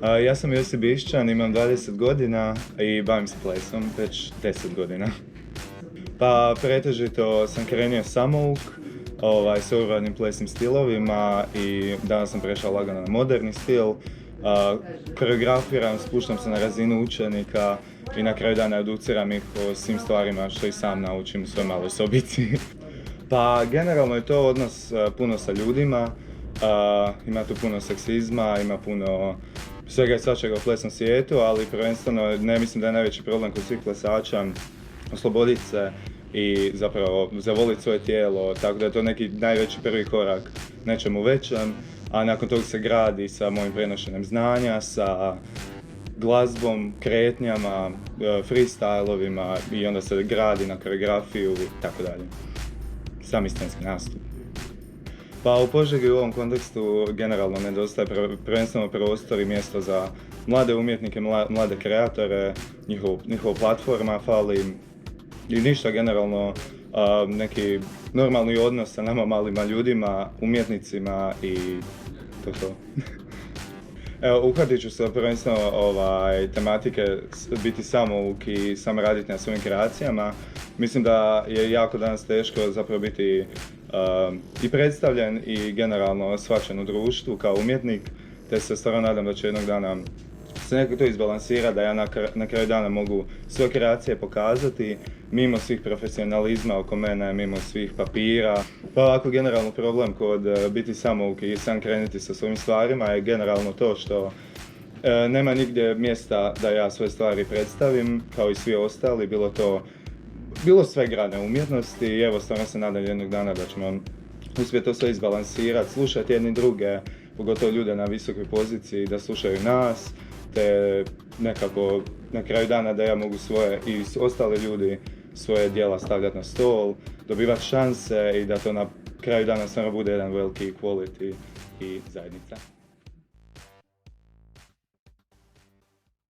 Ja sam Josip Bišćan, imam 20 godina i bavim se plesom već 10 godina. Pa pretežito sam krenuo samouk, s urbanim plesnim stilovima i danas sam prešao lagano na moderni stil. Koreografiram, spuštam se na razinu učenika i na kraju dana educiram ih o svim stvarima što i sam naučim u svojoj maloj sobici. Pa generalno je to odnos puno sa ljudima, ima tu puno seksizma, ima puno svega i svačega u plesnom svijetu, ali prvenstveno ne mislim da je najveći problem kod svih plesača osloboditi se i zapravo zavoliti svoje tijelo, tako da je to neki najveći prvi korak nečemu većem, a nakon toga se gradi sa mojim prenošenjem znanja, sa glazbom, kretnjama, freestylovima i onda se gradi na koreografiju i tako dalje. Sam scenski nastup. Pa u Požegi u ovom kontekstu generalno nedostaje prvenstveno prostor i mjesto za mlade umjetnike, mlade kreatore, njihova platforma fali i ništa generalno, neki normalni odnos sa nama malima ljudima, umjetnicima i to. Evo, uhvatit ću se prvenstveno tematike biti samouk i sam raditi na svojim kreacijama. Mislim da je jako danas teško zapravo biti i predstavljen i generalno shvaćen u društvu kao umjetnik, te se stvarno nadam da će jednog dana se nekako to izbalansira, da ja na kraju dana mogu svoje kreacije pokazati mimo svih profesionalizma oko mene, mimo svih papira. Pa ovako generalno problem kod biti samouk i sam krenuti sa svojim stvarima je generalno to što nema nigdje mjesta da ja svoje stvari predstavim, kao i svi ostali, bilo sve grane umjetnosti i evo stvarno se nadam jednog dana da ćemo uspjeti to sve izbalansirati, slušati jedni druge, pogotovo ljude na visokoj poziciji, da slušaju nas, te nekako na kraju dana da ja mogu svoje i ostali ljudi svoje djela stavljati na stol, dobivati šanse i da to na kraju dana stvarno bude jedan veliki quality i zajednica.